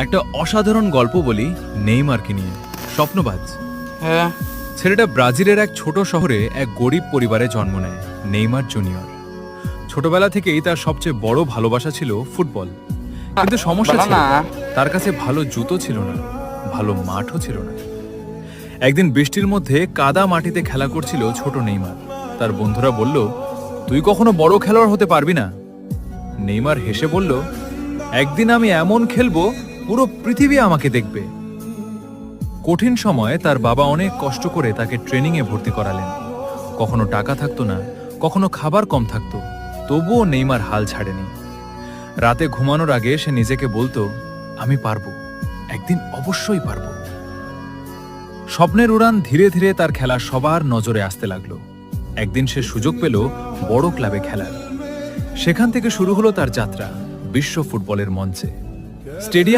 একটা অসাধারণ গল্প বলি নেইমারকে নিয়ে। স্বপ্নবাজ হ্যাঁ। ছেলেটা ব্রাজিলের এক ছোট শহরে এক গরিব পরিবারে জন্ম নেয়, নেইমার জুনিয়র। ছোটবেলা থেকেই তার সবচেয়ে বড় ভালোবাসা ছিল ফুটবল। কিন্তু সমস্যা ছিল তার কাছে ভালো জুতো ছিল না, ভালো মাঠও ছিল না। একদিন বৃষ্টির মধ্যে কাদা মাটিতে খেলা করছিল ছোট নেইমার। তার বন্ধুরা বলল, তুই কখনো বড় খেলোয়াড় হতে পারবি না। নেইমার হেসে বলল, একদিন আমি এমন খেলবো পুরো পৃথিবী আমাকে দেখবে। কঠিন সময়ে তার বাবা অনেক কষ্ট করে তাকে ট্রেনিংয়ে ভর্তি করালেন। কখনো টাকা থাকতো না, কখনো খাবার কম থাকতো, তবুও নেইমার হাল ছাড়েনি। রাতে ঘুমানোর আগে সে নিজেকে বলতো, আমি পারবো, একদিন অবশ্যই পারবো। স্বপ্নের উড়ান ধীরে ধীরে তার খেলা সবার নজরে আসতে লাগলো। একদিন সে সুযোগ পেল বড় ক্লাবে খেলার। সেখান থেকে শুরু হলো তার যাত্রা বিশ্ব ফুটবলের মঞ্চে। স্টেডিয়াম